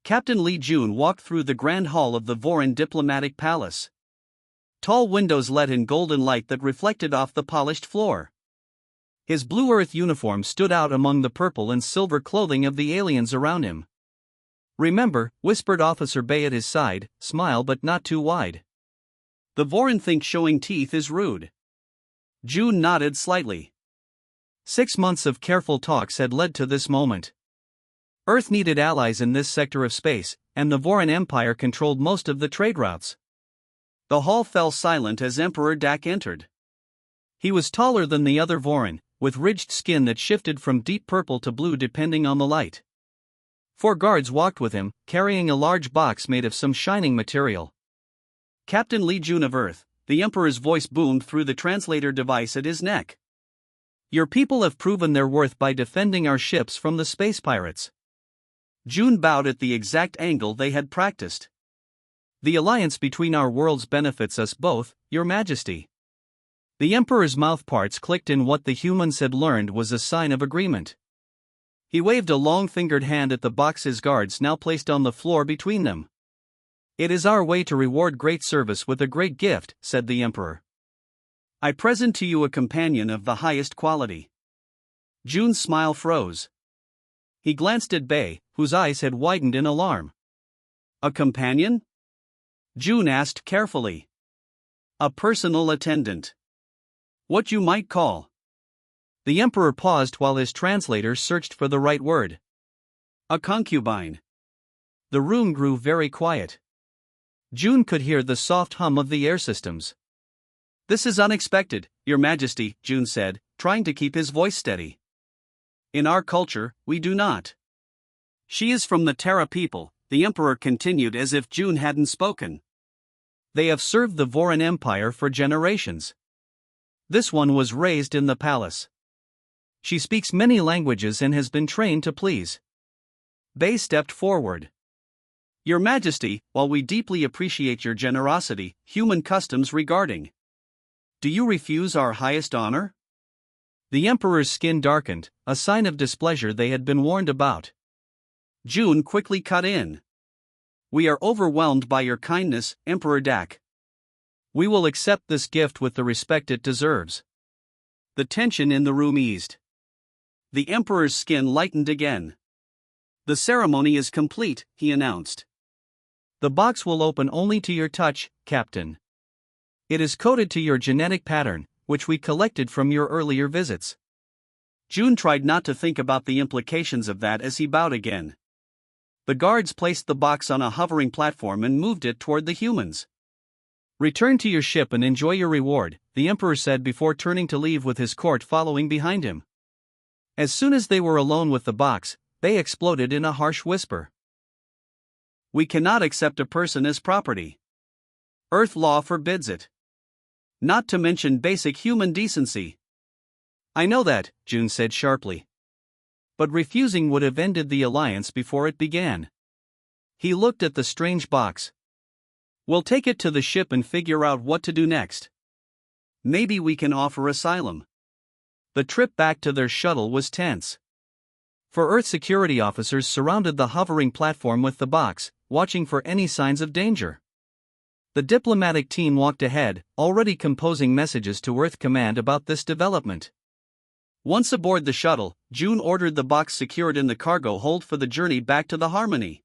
Captain Li Jun walked through the grand hall of the Vorin diplomatic palace. Tall windows let in golden light that reflected off the polished floor. His Blue Earth uniform stood out among the purple and silver clothing of the aliens around him. "Remember," whispered Officer Bay at his side, "smile but not too wide. The Vorin think showing teeth is rude." Jun nodded slightly. 6 months of careful talks had led to this moment. Earth needed allies in this sector of space, and the Vorin Empire controlled most of the trade routes. The hall fell silent as Emperor Dak entered. He was taller than the other Vorin, with ridged skin that shifted from deep purple to blue depending on the light. 4 guards walked with him, carrying a large box made of some shining material. "Captain Li Jun of Earth," the Emperor's voice boomed through the translator device at his neck. "Your people have proven their worth by defending our ships from the space pirates." Jun bowed at the exact angle they had practiced. "The alliance between our worlds benefits us both, Your Majesty." The Emperor's mouthparts clicked in what the humans had learned was a sign of agreement. He waved a long-fingered hand at the box's guards now placed on the floor between them. "It is our way to reward great service with a great gift," said the Emperor. "I present to you a companion of the highest quality." Jun's smile froze. He glanced at Bay, whose eyes had widened in alarm. "A companion?" Jun asked carefully. "A personal attendant. What you might call." The Emperor paused while his translator searched for the right word. "A concubine." The room grew very quiet. Jun could hear the soft hum of the air systems. "This is unexpected, Your Majesty," Jun said, trying to keep his voice steady. "In our culture, we do not." "She is from the Terra people," the Emperor continued as if Jun hadn't spoken. "They have served the Vorin Empire for generations. This one was raised in the palace. She speaks many languages and has been trained to please." Bay stepped forward. "Your Majesty, while we deeply appreciate your generosity, human customs regarding. Do you refuse our highest honor?" The Emperor's skin darkened, a sign of displeasure they had been warned about. Jun quickly cut in. "We are overwhelmed by your kindness, Emperor Dak. We will accept this gift with the respect it deserves." The tension in the room eased. The Emperor's skin lightened again. "The ceremony is complete," he announced. "The box will open only to your touch, Captain. It is coded to your genetic pattern, which we collected from your earlier visits." Jun tried not to think about the implications of that as he bowed again. The guards placed the box on a hovering platform and moved it toward the humans. "Return to your ship and enjoy your reward," the Emperor said before turning to leave with his court following behind him. As soon as they were alone with the box, Bay exploded in a harsh whisper. "We cannot accept a person as property. Earth law forbids it. Not to mention basic human decency." "I know that," Jun said sharply. "But refusing would have ended the alliance before it began." He looked at the strange box. "We'll take it to the ship and figure out what to do next. Maybe we can offer asylum." The trip back to their shuttle was tense. For Earth security officers surrounded the hovering platform with the box, watching for any signs of danger. The diplomatic team walked ahead, already composing messages to Earth Command about this development. Once aboard the shuttle, Jun ordered the box secured in the cargo hold for the journey back to the Harmony.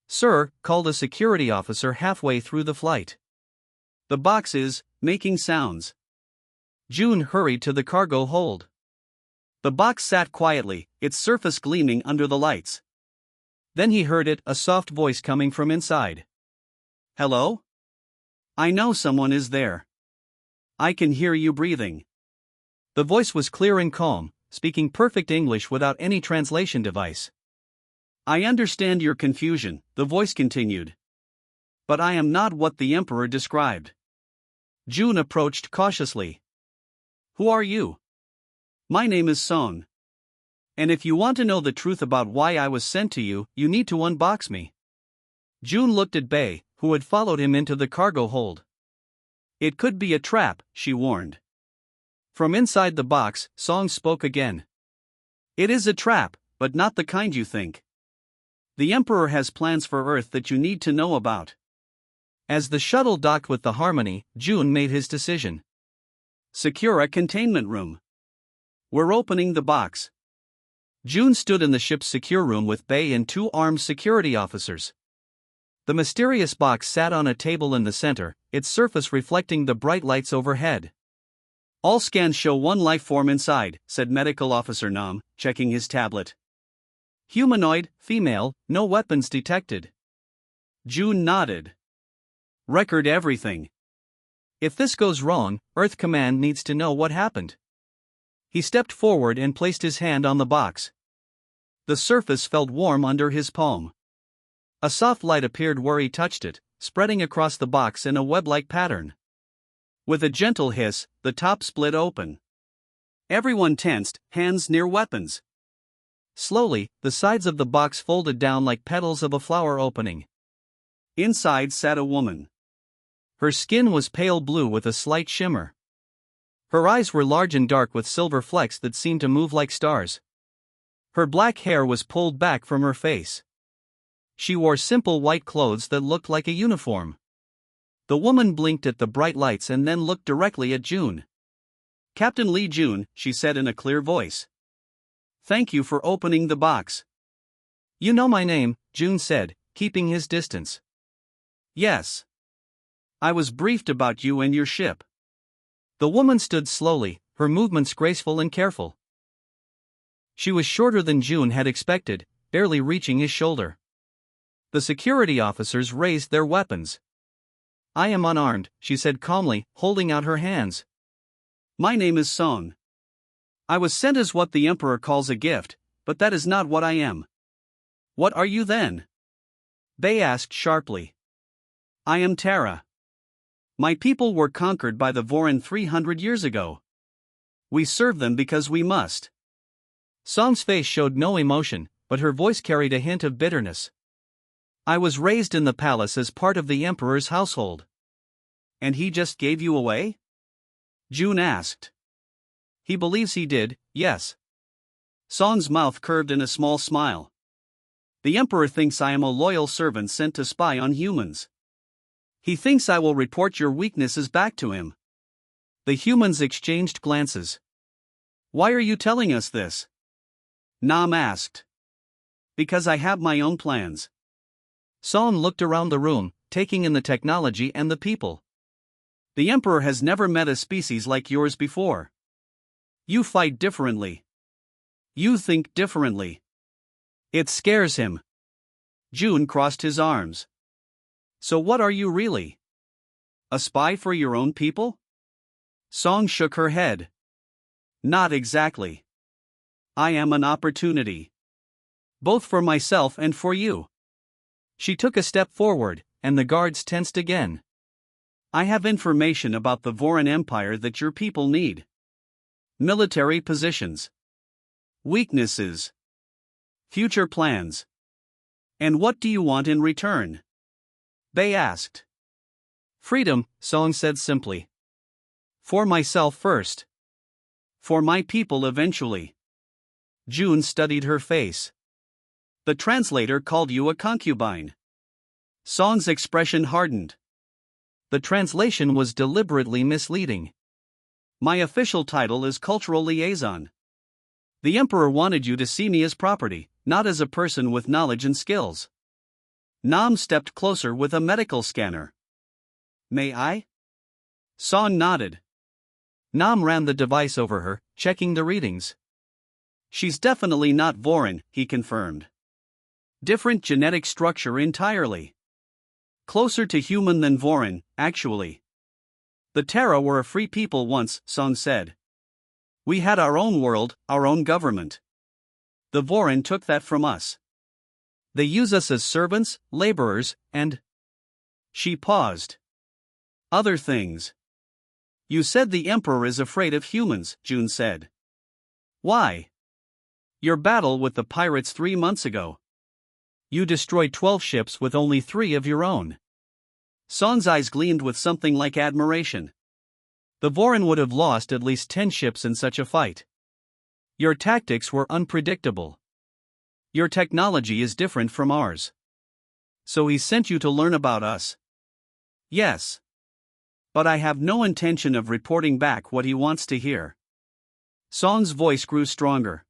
"Sir," called a security officer halfway through the flight. "The box is making sounds." Jun hurried to the cargo hold. The box sat quietly, its surface gleaming under the lights. Then he heard a soft voice coming from inside. "Hello? I know someone is there. I can hear you breathing." The voice was clear and calm, speaking perfect English without any translation device. "I understand your confusion," the voice continued. "But I am not what the Emperor described." Jun approached cautiously. "Who are you?" "My name is Song. And if you want to know the truth about why I was sent to you, you need to unbox me." Jun looked at Bay, who had followed him into the cargo hold. "It could be a trap," she warned. From inside the box, Song spoke again. "It is a trap, but not the kind you think. The Emperor has plans for Earth that you need to know about. As the shuttle docked with the Harmony, June made his decision. Secure a containment room. We're opening the box. June stood in the ship's secure room with Bay and 2 armed security officers. The mysterious box sat on a table in the center, its surface reflecting the bright lights overhead. All scans show one life form inside, said Medical Officer Nam, checking his tablet. Humanoid, female, no weapons detected. June nodded. Record everything. If this goes wrong, Earth Command needs to know what happened. He stepped forward and placed his hand on the box. The surface felt warm under his palm. A soft light appeared where he touched it, spreading across the box in a web-like pattern. With a gentle hiss, the top split open. Everyone tensed, hands near weapons. Slowly, the sides of the box folded down like petals of a flower opening. Inside sat a woman. Her skin was pale blue with a slight shimmer. Her eyes were large and dark with silver flecks that seemed to move like stars. Her black hair was pulled back from her face. She wore simple white clothes that looked like a uniform. The woman blinked at the bright lights and then looked directly at June. Captain Lee June, she said in a clear voice. Thank you for opening the box. You know my name, June said, keeping his distance. Yes. I was briefed about you and your ship. The woman stood slowly, her movements graceful and careful. She was shorter than June had expected, barely reaching his shoulder. The security officers raised their weapons. I am unarmed, she said calmly, holding out her hands. My name is Song. I was sent as what the Emperor calls a gift, but that is not what I am. What are you then? Bay asked sharply. I am Terra. My people were conquered by the Vorin 300 years ago. We serve them because we must. Song's face showed no emotion, but her voice carried a hint of bitterness. I was raised in the palace as part of the Emperor's household. And he just gave you away? June asked. He believes he did, yes. Song's mouth curved in a small smile. The Emperor thinks I am a loyal servant sent to spy on humans. He thinks I will report your weaknesses back to him. The humans exchanged glances. Why are you telling us this? Nam asked. Because I have my own plans. Song looked around the room, taking in the technology and the people. The Emperor has never met a species like yours before. You fight differently. You think differently. It scares him. June crossed his arms. So what are you really? A spy for your own people? Song shook her head. Not exactly. I am an opportunity. Both for myself and for you. She took a step forward, and the guards tensed again. I have information about the Vorin Empire that your people need. Military positions. Weaknesses. Future plans. And what do you want in return? Bay asked. Freedom, Song said simply. For myself first. For my people eventually. June studied her face. The translator called you a concubine. Song's expression hardened. The translation was deliberately misleading. My official title is Cultural Liaison. The Emperor wanted you to see me as property, not as a person with knowledge and skills. Nam stepped closer with a medical scanner. May I? Song nodded. Nam ran the device over her, checking the readings. She's definitely not Vorin, he confirmed. Different genetic structure entirely. Closer to human than Vorin, actually. The Terra were a free people once, Song said. We had our own world, our own government. The Vorin took that from us. They use us as servants, laborers, and... She paused. Other things. You said the Emperor is afraid of humans, June said. Why? Your battle with the pirates 3 months ago. You destroyed 12 ships with only 3 of your own. Song's eyes gleamed with something like admiration. The Vorin would have lost at least 10 ships in such a fight. Your tactics were unpredictable. Your technology is different from ours. So he sent you to learn about us? Yes. But I have no intention of reporting back what he wants to hear. Song's voice grew stronger.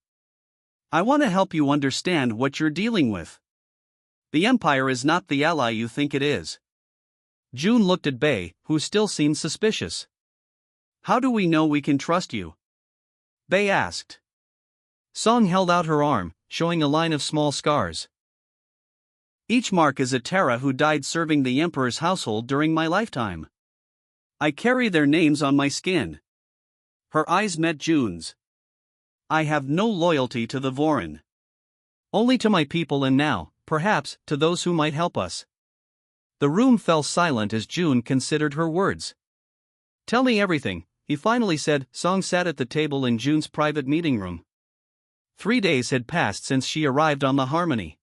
I want to help you understand what you're dealing with. The Empire is not the ally you think it is. June looked at Bei, who still seemed suspicious. How do we know we can trust you? Bei asked. Song held out her arm, showing a line of small scars. Each mark is a Terra who died serving the Emperor's household during my lifetime. I carry their names on my skin. Her eyes met June's. I have no loyalty to the Vorin. Only to my people and now, perhaps, to those who might help us. The room fell silent as June considered her words. Tell me everything, he finally said. Song sat at the table in June's private meeting room. 3 days had passed since she arrived on the Harmony.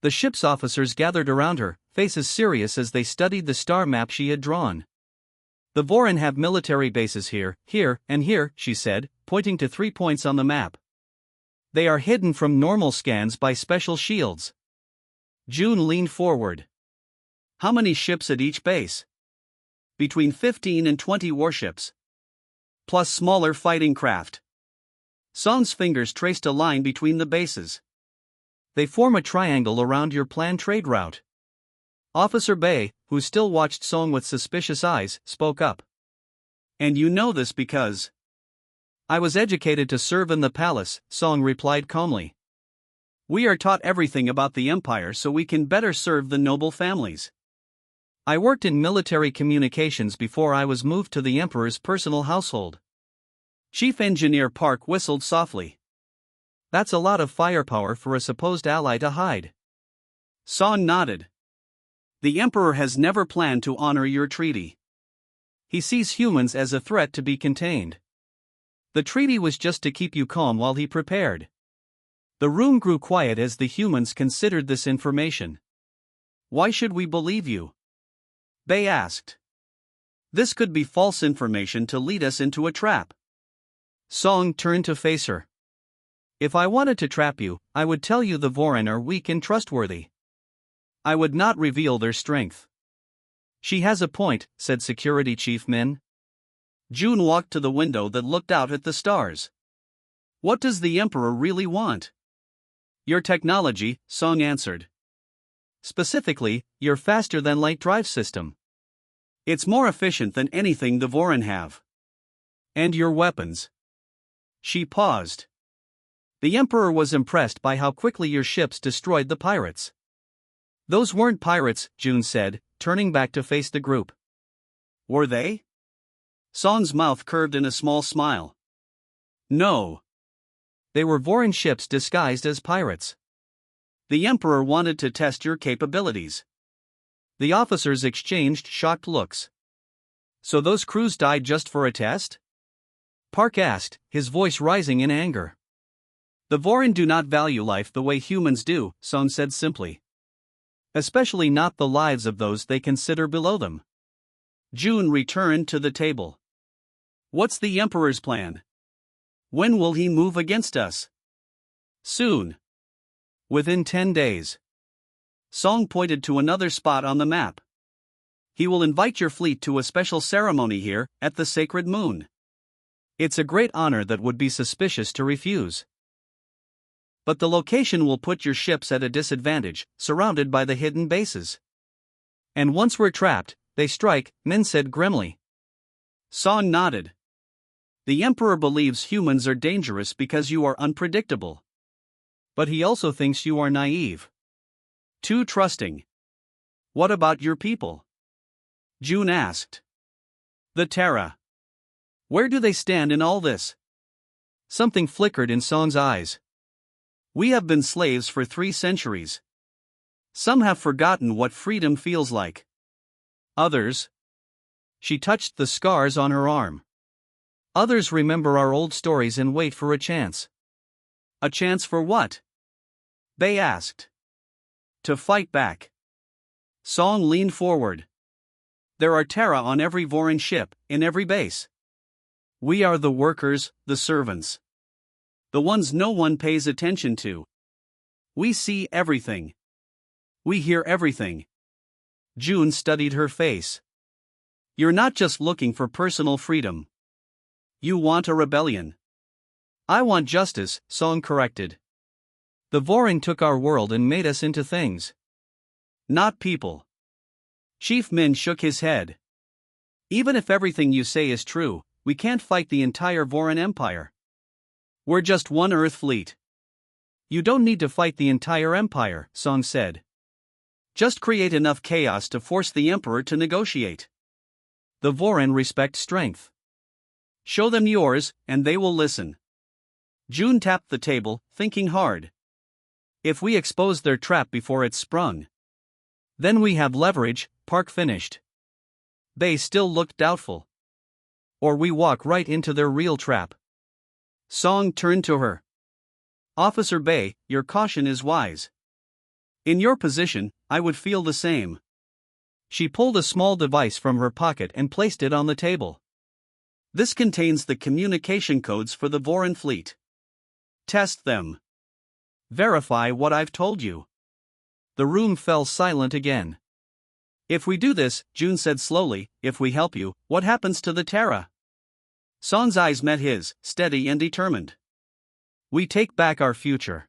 The ship's officers gathered around her, faces serious as they studied the star map she had drawn. The Vorin have military bases here, and here, she said, pointing to 3 points on the map. They are hidden from normal scans by special shields. June leaned forward. How many ships at each base? Between 15 and 20 warships. Plus smaller fighting craft. Song's fingers traced a line between the bases. They form a triangle around your planned trade route. Officer Bei, who still watched Song with suspicious eyes, spoke up. And you know this because... I was educated to serve in the palace, Song replied calmly. We are taught everything about the Empire so we can better serve the noble families. I worked in military communications before I was moved to the Emperor's personal household. Chief Engineer Park whistled softly. That's a lot of firepower for a supposed ally to hide. Song nodded. The Emperor has never planned to honor your treaty. He sees humans as a threat to be contained. The treaty was just to keep you calm while he prepared. The room grew quiet as the humans considered this information. Why should we believe you? Bei asked. This could be false information to lead us into a trap. Song turned to face her. If I wanted to trap you, I would tell you the Vorin are weak and trustworthy. I would not reveal their strength. She has a point, said Security Chief Min. June walked to the window that looked out at the stars. What does the Emperor really want? Your technology, Song answered. Specifically, your faster-than-light drive system. It's more efficient than anything the Vorin have. And your weapons. She paused. The Emperor was impressed by how quickly your ships destroyed the pirates. Those weren't pirates, June said, turning back to face the group. Were they? Song's mouth curved in a small smile. No. They were Vorin ships disguised as pirates. The Emperor wanted to test your capabilities. The officers exchanged shocked looks. So those crews died just for a test? Park asked, his voice rising in anger. The Vorin do not value life the way humans do, Song said simply. Especially not the lives of those they consider below them. June returned to the table. What's the Emperor's plan? When will he move against us? Soon. Within 10 days. Song pointed to another spot on the map. He will invite your fleet to a special ceremony here, at the Sacred Moon. It's a great honor that would be suspicious to refuse. But the location will put your ships at a disadvantage, surrounded by the hidden bases. And once we're trapped, they strike, Min said grimly. Song nodded. The Emperor believes humans are dangerous because you are unpredictable. But he also thinks you are naive. Too trusting. What about your people? June asked. The Terra. Where do they stand in all this? Something flickered in Song's eyes. We have been slaves for 3 centuries. Some have forgotten what freedom feels like. Others. She touched the scars on her arm. Others remember our old stories and wait for a chance. A chance for what? Bei asked. To fight back. Song leaned forward. There are Terra on every Vorin ship, in every base. We are the workers, the servants. The ones no one pays attention to. We see everything. We hear everything. June studied her face. You're not just looking for personal freedom. You want a rebellion. I want justice, Song corrected. The Vorin took our world and made us into things. Not people. Chief Min shook his head. Even if everything you say is true, we can't fight the entire Vorin Empire. We're just one Earth fleet. You don't need to fight the entire empire, Song said. Just create enough chaos to force the Emperor to negotiate. The Vorin respect strength. Show them yours, and they will listen. June tapped the table, thinking hard. If we expose their trap before it's sprung, then we have leverage, Park finished. They still looked doubtful. Or we walk right into their real trap. Song turned to her. Officer Bei, your caution is wise. In your position, I would feel the same. She pulled a small device from her pocket and placed it on the table. This contains the communication codes for the Vorin fleet. Test them. Verify what I've told you. The room fell silent again. If we do this, June said slowly, if we help you, what happens to the Terra? Song's eyes met his, steady and determined. We take back our future.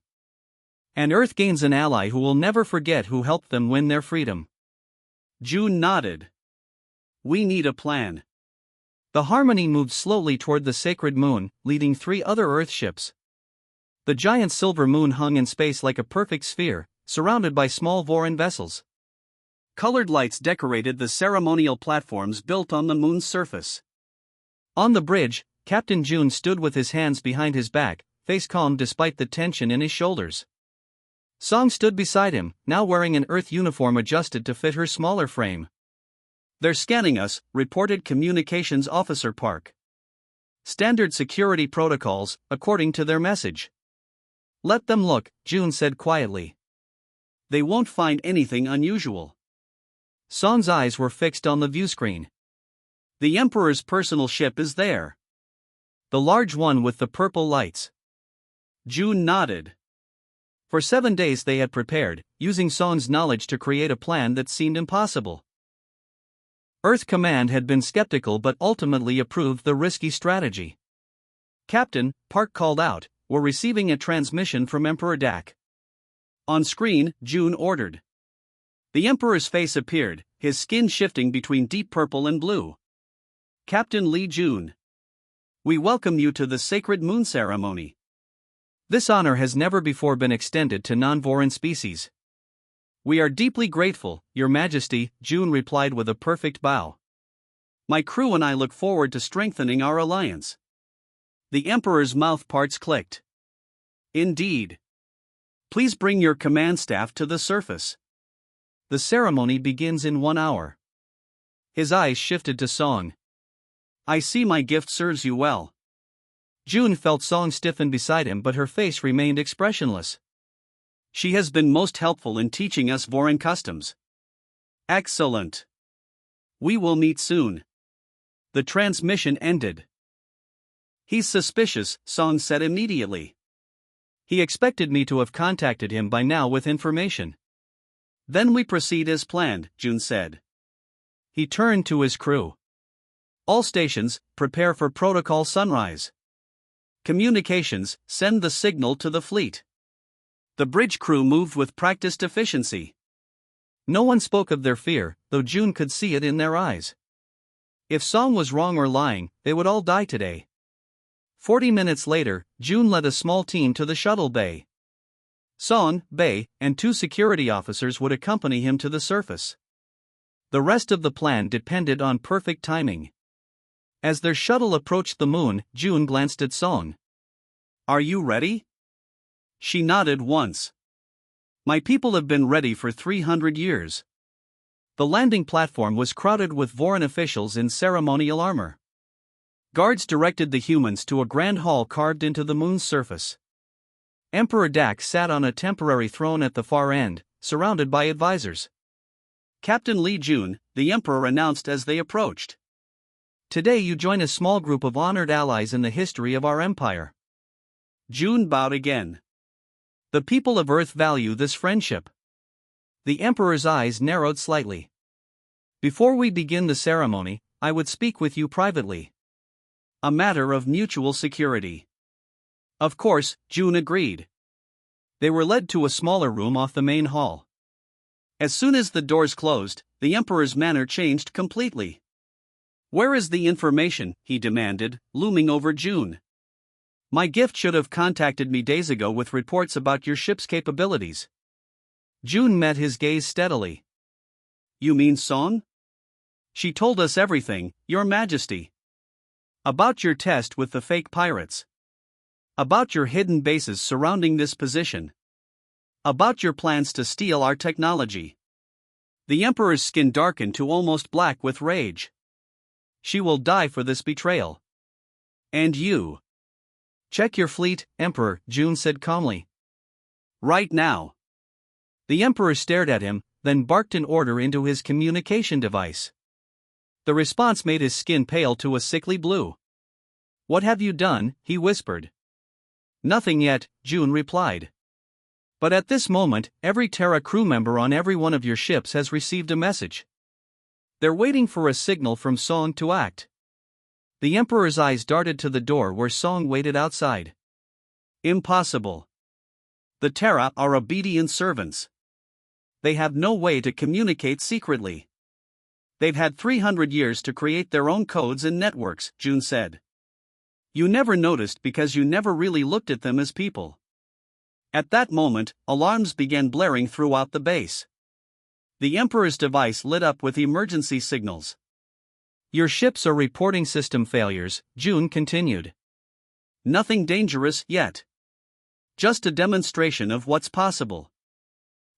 And Earth gains an ally who will never forget who helped them win their freedom. June nodded. We need a plan. The Harmony moved slowly toward the sacred moon, leading 3 other Earth ships. The giant silver moon hung in space like a perfect sphere, surrounded by small Vorin vessels. Colored lights decorated the ceremonial platforms built on the moon's surface. On the bridge, Captain June stood with his hands behind his back, face calm despite the tension in his shoulders. Song stood beside him, now wearing an Earth uniform adjusted to fit her smaller frame. They're scanning us, reported Communications Officer Park. Standard security protocols, according to their message. Let them look, June said quietly. They won't find anything unusual. Song's eyes were fixed on the viewscreen. The Emperor's personal ship is there. The large one with the purple lights. June nodded. For 7 days they had prepared, using Song's knowledge to create a plan that seemed impossible. Earth Command had been skeptical but ultimately approved the risky strategy. Captain, Park called out, we're receiving a transmission from Emperor Dak. On screen, June ordered. The Emperor's face appeared, his skin shifting between deep purple and blue. Captain Li Jun. We welcome you to the Sacred Moon Ceremony. This honor has never before been extended to non-Vorin species. We are deeply grateful, Your Majesty, June replied with a perfect bow. My crew and I look forward to strengthening our alliance. The Emperor's mouth parts clicked. Indeed. Please bring your command staff to the surface. The ceremony begins in 1 hour. His eyes shifted to Song. I see my gift serves you well. June felt Song stiffen beside him, but her face remained expressionless. She has been most helpful in teaching us Vorin customs. Excellent. We will meet soon. The transmission ended. He's suspicious, Song said immediately. He expected me to have contacted him by now with information. Then we proceed as planned, June said. He turned to his crew. All stations, prepare for Protocol Sunrise. Communications, send the signal to the fleet. The bridge crew moved with practiced efficiency. No one spoke of their fear, though June could see it in their eyes. If Song was wrong or lying, they would all die today. 40 minutes later, June led a small team to the shuttle bay. Song, Bei, and 2 security officers would accompany him to the surface. The rest of the plan depended on perfect timing. As their shuttle approached the moon, June glanced at Song. Are you ready? She nodded once. My people have been ready for 300 years. The landing platform was crowded with Vorin officials in ceremonial armor. Guards directed the humans to a grand hall carved into the moon's surface. Emperor Dak sat on a temporary throne at the far end, surrounded by advisors. Captain Li Jun, the Emperor announced as they approached. Today you join a small group of honored allies in the history of our empire. June bowed again. The people of Earth value this friendship. The Emperor's eyes narrowed slightly. Before we begin the ceremony, I would speak with you privately. A matter of mutual security. Of course, June agreed. They were led to a smaller room off the main hall. As soon as the doors closed, the Emperor's manner changed completely. "Where is the information?" he demanded, looming over June. "My gift should have contacted me days ago with reports about your ship's capabilities." June met his gaze steadily. "You mean Song? She told us everything, Your Majesty. About your test with the fake pirates. About your hidden bases surrounding this position. About your plans to steal our technology." The Emperor's skin darkened to almost black with rage. "She will die for this betrayal. And you?" "Check your fleet, Emperor," June said calmly. "Right now." The Emperor stared at him, then barked an order into his communication device. The response made his skin pale to a sickly blue. "What have you done?" he whispered. "Nothing yet," June replied. "But at this moment, every Terra crew member on every one of your ships has received a message. They're waiting for a signal from Song to act." The Emperor's eyes darted to the door where Song waited outside. "Impossible. The Terra are obedient servants. They have no way to communicate secretly. They've had 300 years to create their own codes and networks," June said. "You never noticed because you never really looked at them as people." At that moment, alarms began blaring throughout the base. The Emperor's device lit up with emergency signals. "Your ships are reporting system failures," June continued. "Nothing dangerous yet. Just a demonstration of what's possible."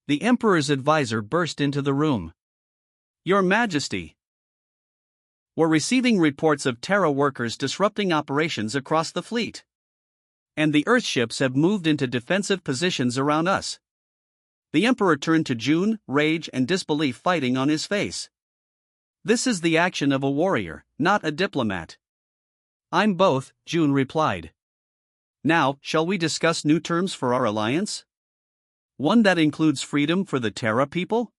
The Emperor's advisor burst into the room. "Your Majesty, we're receiving reports of Terra workers disrupting operations across the fleet. And the Earthships have moved into defensive positions around us." The Emperor turned to June, rage and disbelief fighting on his face. "This is the action of a warrior, not a diplomat." "I'm both," June replied. "Now, shall we discuss new terms for our alliance? One that includes freedom for the Terra people?"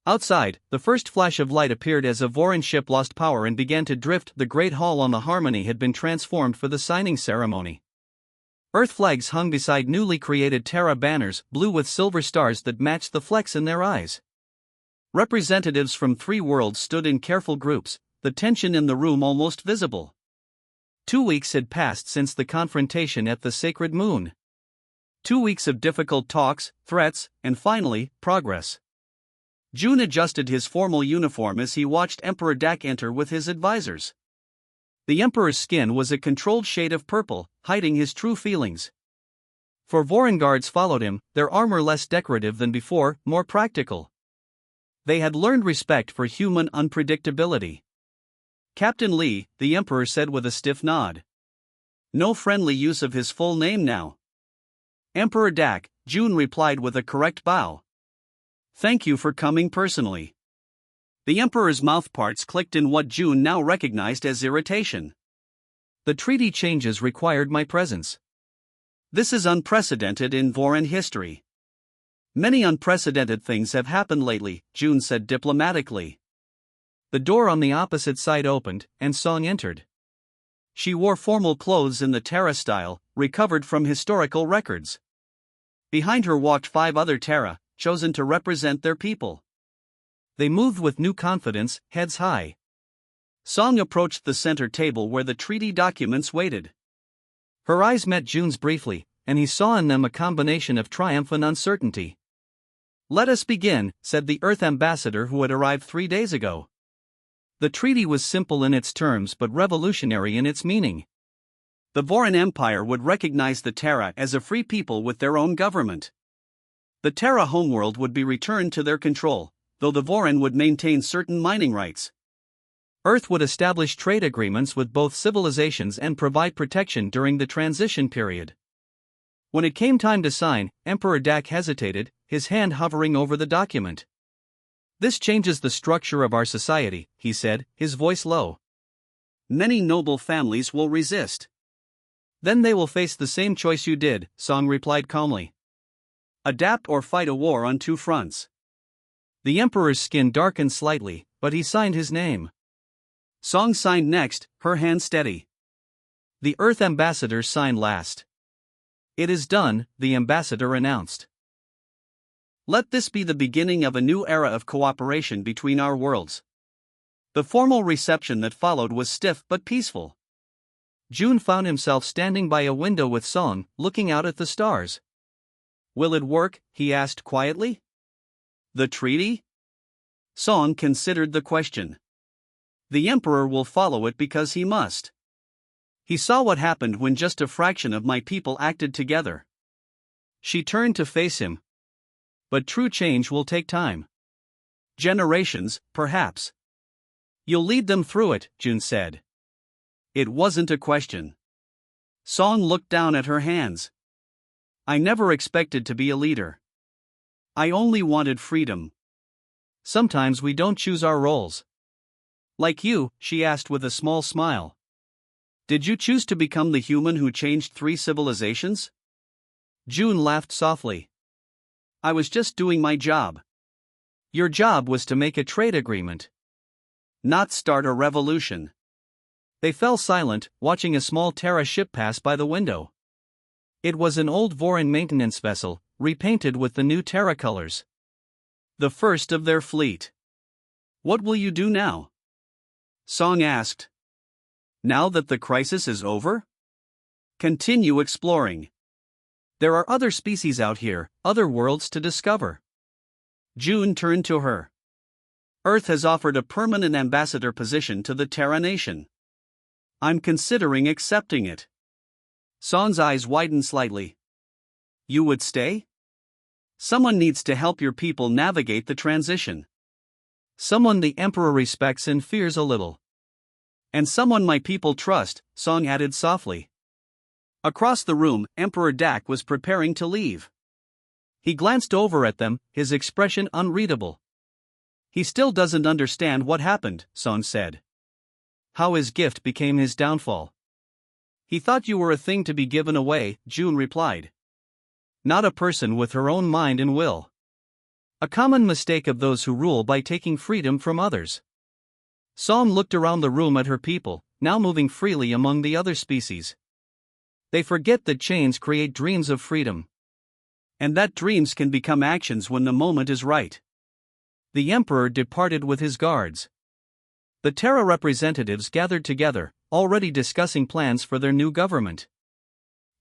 Outside, the first flash of light appeared as a Vorin ship lost power and began to drift. The Great Hall on the Harmony had been transformed for the signing ceremony. Earth flags hung beside newly created Terra banners, blue with silver stars that matched the flecks in their eyes. Representatives from 3 worlds stood in careful groups, the tension in the room almost visible. 2 weeks had passed since the confrontation at the Sacred Moon. 2 weeks of difficult talks, threats, and finally, progress. June adjusted his formal uniform as he watched Emperor Dak enter with his advisors. The Emperor's skin was a controlled shade of purple, hiding his true feelings. 4 Vorin guards followed him, their armor less decorative than before, more practical. They had learned respect for human unpredictability. "Captain Lee," the Emperor said with a stiff nod. No friendly use of his full name now. "Emperor Dak," June replied with a correct bow. "Thank you for coming personally." The Emperor's mouthparts clicked in what June now recognized as irritation. "The treaty changes required my presence. This is unprecedented in Vorin history." "Many unprecedented things have happened lately," June said diplomatically. The door on the opposite side opened, and Song entered. She wore formal clothes in the Terra style, recovered from historical records. Behind her walked 5 other Terra, chosen to represent their people. They moved with new confidence, heads high. Song approached the center table where the treaty documents waited. Her eyes met June's briefly, and he saw in them a combination of triumph and uncertainty. "Let us begin," said the Earth ambassador who had arrived 3 days ago. The treaty was simple in its terms but revolutionary in its meaning. The Vorin Empire would recognize the Terra as a free people with their own government. The Terra homeworld would be returned to their control, though the Vorin would maintain certain mining rights. Earth would establish trade agreements with both civilizations and provide protection during the transition period. When it came time to sign, Emperor Dak hesitated, his hand hovering over the document. "This changes the structure of our society," he said, his voice low. "Many noble families will resist." "Then they will face the same choice you did," Song replied calmly. Adapt or fight a war on two fronts. The emperor's skin darkened slightly, but he signed his name. Song signed next, her hand steady. The Earth ambassador signed last. It is done, the ambassador announced. Let this be the beginning of a new era of cooperation between our worlds. The formal reception that followed was stiff but peaceful. June found himself standing by a window with Song, looking out at the stars. Will it work? He asked quietly. The treaty? Song considered the question. The emperor will follow it because he must. He saw what happened when just a fraction of my people acted together. She turned to face him. But true change will take time. Generations, perhaps. You'll lead them through it, June said. It wasn't a question. Song looked down at her hands. I never expected to be a leader. I only wanted freedom. Sometimes we don't choose our roles. Like you, she asked with a small smile. Did you choose to become the human who changed 3 civilizations? June laughed softly. I was just doing my job. Your job was to make a trade agreement. Not start a revolution. They fell silent, watching a small Terra ship pass by the window. It was an old Vorin maintenance vessel, repainted with the new Terra colors. The first of their fleet. What will you do now? Song asked. Now that the crisis is over? Continue exploring. There are other species out here, other worlds to discover. June turned to her. Earth has offered a permanent ambassador position to the Terra Nation. I'm considering accepting it. Song's eyes widened slightly. You would stay? Someone needs to help your people navigate the transition. Someone the Emperor respects and fears a little. And someone my people trust, Song added softly. Across the room, Emperor Dak was preparing to leave. He glanced over at them, his expression unreadable. He still doesn't understand what happened, Song said. How his gift became his downfall. He thought you were a thing to be given away, June replied. Not a person with her own mind and will. A common mistake of those who rule by taking freedom from others. Song looked around the room at her people, now moving freely among the other species. They forget that chains create dreams of freedom. And that dreams can become actions when the moment is right. The emperor departed with his guards. The Terra representatives gathered together, already discussing plans for their new government.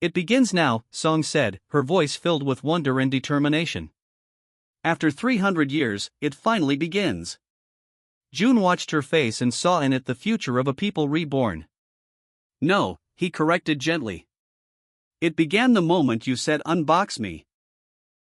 It begins now, Song said, her voice filled with wonder and determination. After 300 years, it finally begins. June watched her face and saw in it the future of a people reborn. No, he corrected gently. It began the moment you said unbox me.